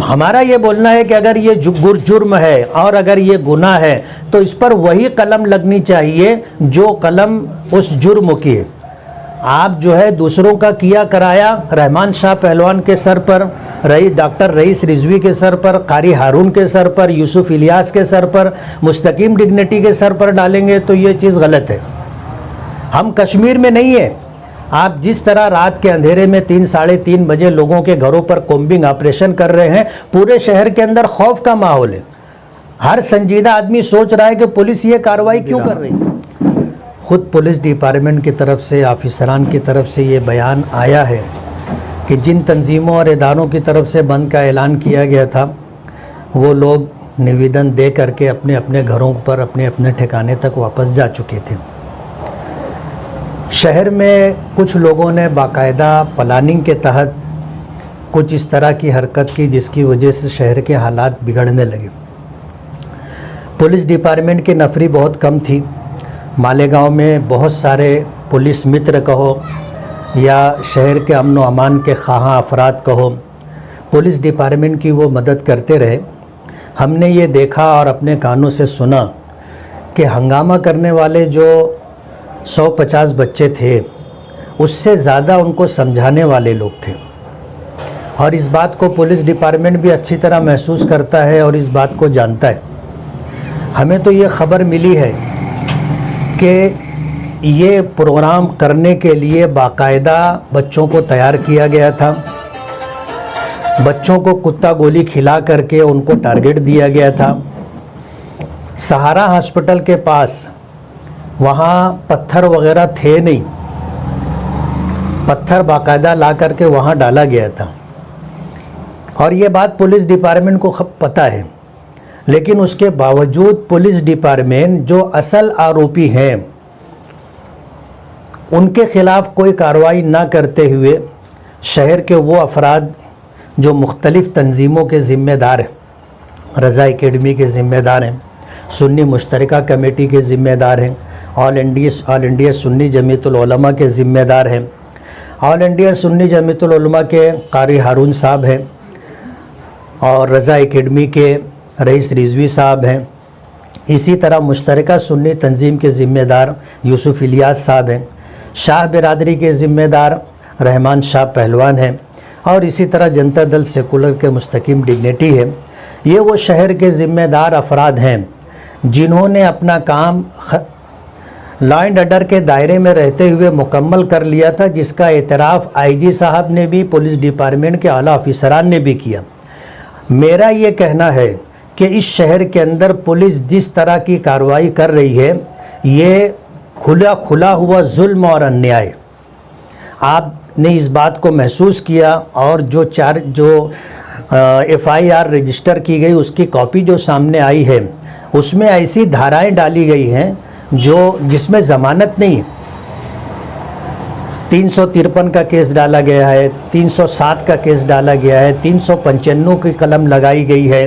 हमारा ये बोलना है कि अगर ये जुर्म है और अगर ये गुनाह है तो इस पर वही कलम लगनी चाहिए जो कलम उस जुर्म की है। आप जो है दूसरों का किया कराया रहमान शाह पहलवान के सर पर, डॉक्टर रईस रिजवी के सर पर, कारी हारून के सर पर, यूसुफ इलियास के सर पर, मुस्तकीम डिग्निटी के सर पर डालेंगे तो ये चीज़ गलत है। हम कश्मीर में नहीं है। आप जिस तरह रात के अंधेरे में 3 साढ़े 3 बजे लोगों के घरों पर कॉम्बिंग ऑपरेशन कर रहे हैं, पूरे शहर के अंदर खौफ का माहौल है। हर संजीदा आदमी सोच रहा है कि पुलिस ये कार्रवाई क्यों कर रही है। खुद पुलिस डिपार्टमेंट की तरफ से, ऑफिसरान की तरफ से ये बयान आया है कि जिन तंजीमों और इदारों की तरफ से बंद का ऐलान किया गया था वो लोग निवेदन दे करके अपने अपने घरों पर, अपने अपने ठिकाने तक वापस जा चुके थे। शहर में कुछ लोगों ने बाकायदा प्लानिंग के तहत कुछ इस तरह की हरकत की जिसकी वजह से शहर के हालात बिगड़ने लगे। पुलिस डिपार्टमेंट की नफरी बहुत कम थी। मालेगांव में बहुत सारे पुलिस मित्र कहो या शहर के अमन व अमान के ख़्वाह अफराद कहो, पुलिस डिपार्टमेंट की वो मदद करते रहे। हमने ये देखा और अपने कानों से सुना कि हंगामा करने वाले जो 150 बच्चे थे उससे ज़्यादा उनको समझाने वाले लोग थे। और इस बात को पुलिस डिपार्टमेंट भी अच्छी तरह महसूस करता है और इस बात को जानता है। हमें तो ये खबर मिली है कि ये प्रोग्राम करने के लिए बाकायदा बच्चों को तैयार किया गया था। बच्चों को कुत्ता गोली खिला करके उनको टारगेट दिया गया था। सहारा हॉस्पिटल के पास वहाँ पत्थर वगैरह थे नहीं, पत्थर बाकायदा ला करके वहाँ डाला गया था और ये बात पुलिस डिपार्टमेंट को पता है। लेकिन उसके बावजूद पुलिस डिपार्टमेंट जो असल आरोपी हैं उनके खिलाफ कोई कार्रवाई ना करते हुए शहर के वो अफराद जो मुख्तलिफ़ तंजीमों के ज़िम्मेदार हैं, रज़ा एकेडमी के ज़िम्मेदार हैं, सुन्नी मुश्तरका कमेटी के ज़िम्मेदार हैं, ऑल इंडिया सुन्नी जमीयतुल उलमा के ज़िम्मेदार हैं, ऑल इंडिया सुन्नी जमीयतुल उलमा के कारी हारून साहब हैं और रज़ा एकेडमी के रईस रिजवी साहब हैं। इसी तरह मुश्तरका सुन्नी तंजीम के ज़िम्मेदार यूसुफ इलियास साहब हैं, शाह बिरादरी के ज़िम्मेदार रहमान शाह पहलवान हैं और इसी तरह जनता दल सेकुलर के मुस्तकीम डिग्निटी है। ये वो शहर के ज़िम्मेदार अफराद हैं जिन्होंने अपना काम लॉ एंड ऑर्डर के दायरे में रहते हुए मुकम्मल कर लिया था, जिसका एतराफ़ आईजी साहब ने भी, पुलिस डिपार्टमेंट के आला ऑफिसरान ने भी किया। मेरा ये कहना है कि इस शहर के अंदर पुलिस जिस तरह की कार्रवाई कर रही है ये खुला हुआ जुल्म और अन्याय। आपने इस बात को महसूस किया और जो FIR रजिस्टर की गई उसकी कॉपी जो सामने आई है उसमें ऐसी धाराएं डाली गई हैं जिसमें ज़मानत नहीं है। 353 का केस डाला गया है, 307 का केस डाला गया है, 395 की कलम लगाई गई है।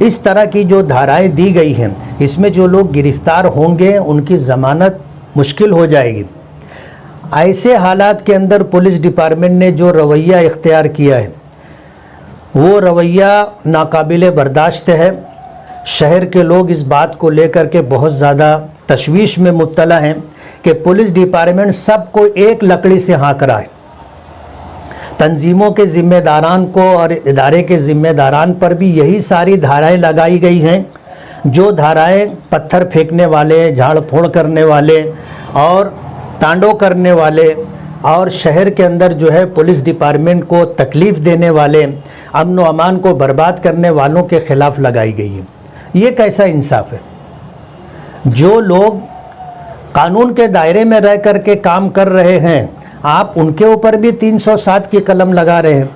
इस तरह की जो धाराएं दी गई हैं इसमें जो लोग गिरफ्तार होंगे उनकी ज़मानत मुश्किल हो जाएगी। ऐसे हालात के अंदर पुलिस डिपार्टमेंट ने जो रवैया इख्तियार किया है वो रवैया नाकाबिले बर्दाश्त है। शहर के लोग इस बात को लेकर के बहुत ज़्यादा तशवीश में मुब्तला हैं कि पुलिस डिपार्टमेंट सबको एक लकड़ी से हाँक रहा है। तंजीमों के ज़िम्मेदारान को और इदारे के ज़िम्मेदारान पर भी यही सारी धाराएं लगाई गई हैं, जो धाराएं पत्थर फेंकने वाले, झाड़ फोड़ करने वाले और तांडव करने वाले और शहर के अंदर जो है पुलिस डिपार्टमेंट को तकलीफ़ देने वाले, अमन व अमान को बर्बाद करने वालों के ख़िलाफ़ लगाई गई है। ये कैसा इंसाफ है? जो लोग कानून के दायरे में रह कर के काम कर रहे हैं आप उनके ऊपर भी 307 की कलम लगा रहे हैं,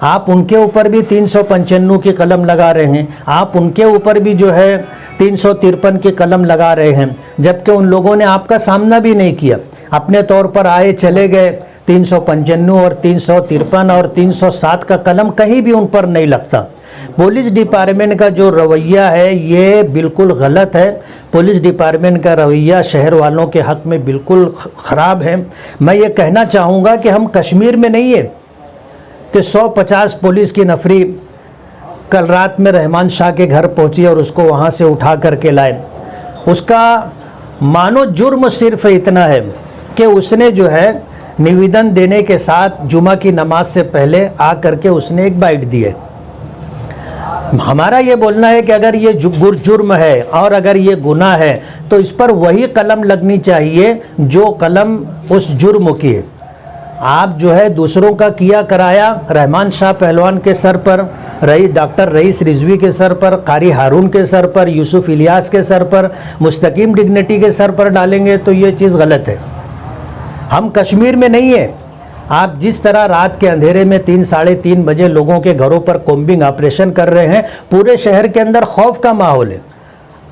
आप उनके ऊपर भी 395 की कलम लगा रहे हैं, आप उनके ऊपर भी जो है 353 की कलम लगा रहे हैं, जबकि उन लोगों ने आपका सामना भी नहीं किया। अपने तौर पर आए चले गए। 395 और 353 और 307 का कलम कहीं भी उन पर नहीं लगता। पुलिस डिपार्टमेंट का जो रवैया है ये बिल्कुल गलत है। पुलिस डिपार्टमेंट का रवैया शहर वालों के हक़ में बिल्कुल ख़राब है। मैं ये कहना चाहूँगा कि हम कश्मीर में नहीं है कि 150 पुलिस की नफरी कल रात में रहमान शाह के घर पहुंची और उसको वहां से उठा करके लाए। उसका मानो जुर्म सिर्फ इतना है कि उसने जो है निवेदन देने के साथ जुमा की नमाज से पहले आ करके उसने एक बाइट दी है। हमारा ये बोलना है कि अगर ये जुर्म है और अगर ये गुनाह है तो इस पर वही कलम लगनी चाहिए जो कलम उस जुर्म की है। आप जो है दूसरों का किया कराया रहमान शाह पहलवान के सर पर, डॉक्टर रईस रिजवी के सर पर, कारी हारून के सर पर, यूसुफ इलियास के सर पर, मुस्तकीम डिग्निटी के सर पर डालेंगे तो ये चीज़ गलत है। हम कश्मीर में नहीं है। आप जिस तरह रात के अंधेरे में 3 साढ़े 3 बजे लोगों के घरों पर कॉम्बिंग ऑपरेशन कर रहे हैं, पूरे शहर के अंदर खौफ का माहौल है।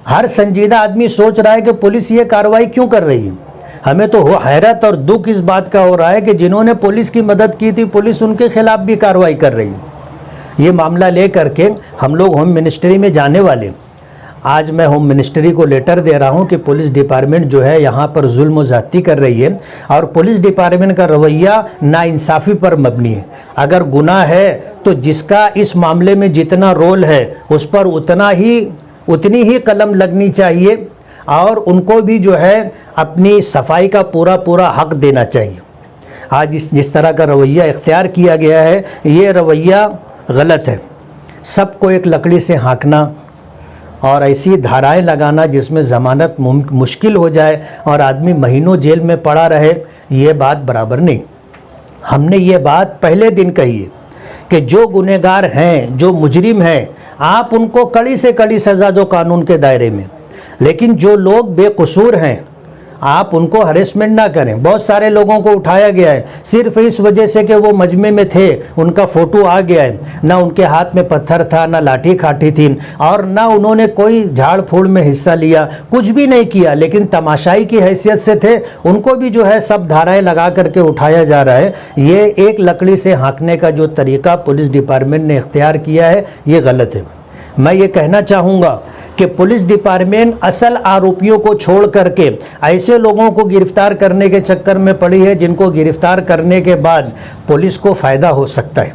हर संजीदा आदमी सोच रहा है कि पुलिस ये कार्रवाई क्यों कर रही है। हमें तो हैरत और दुख इस बात का हो रहा है कि जिन्होंने पुलिस की मदद की थी, पुलिस उनके खिलाफ भी कार्रवाई कर रही है। ये मामला ले करके हम लोग होम मिनिस्ट्री में जाने वाले। आज मैं होम मिनिस्ट्री को लेटर दे रहा हूं कि पुलिस डिपार्टमेंट जो है यहाँ पर जुल्म व ज़्यादती कर रही है और पुलिस डिपार्टमेंट का रवैया नाइंसाफ़ी पर मबनी है। अगर गुनाह है तो जिसका इस मामले में जितना रोल है उस पर उतनी ही कलम लगनी चाहिए और उनको भी जो है अपनी सफाई का पूरा हक देना चाहिए। आज जिस तरह का रवैया इख्तियार किया गया है ये रवैया गलत है। सबको एक लकड़ी से हाँकना और ऐसी धाराएं लगाना जिसमें ज़मानत मुश्किल हो जाए और आदमी महीनों जेल में पड़ा रहे, ये बात बराबर नहीं। हमने ये बात पहले दिन कही है कि जो गुनहगार हैं, जो मुजरिम हैं, आप उनको कड़ी से कड़ी सज़ा दो कानून के दायरे में, लेकिन जो लोग बेकसूर हैं आप उनको हरेसमेंट ना करें। बहुत सारे लोगों को उठाया गया है सिर्फ इस वजह से कि वो मजमे में थे, उनका फ़ोटो आ गया है। ना उनके हाथ में पत्थर था, ना लाठी खाठी थी और ना उन्होंने कोई झाड़ फूड़ में हिस्सा लिया, कुछ भी नहीं किया, लेकिन तमाशाई की हैसियत से थे। उनको भी जो है सब धाराएं लगा करके उठाया जा रहा है। ये एक लकड़ी से हाँकने का जो तरीका पुलिस डिपार्टमेंट ने इख्तियार किया है ये गलत है। मैं ये कहना चाहूँगा कि पुलिस डिपार्टमेंट असल आरोपियों को छोड़ करके ऐसे लोगों को गिरफ्तार करने के चक्कर में पड़ी है जिनको गिरफ्तार करने के बाद पुलिस को फ़ायदा हो सकता है।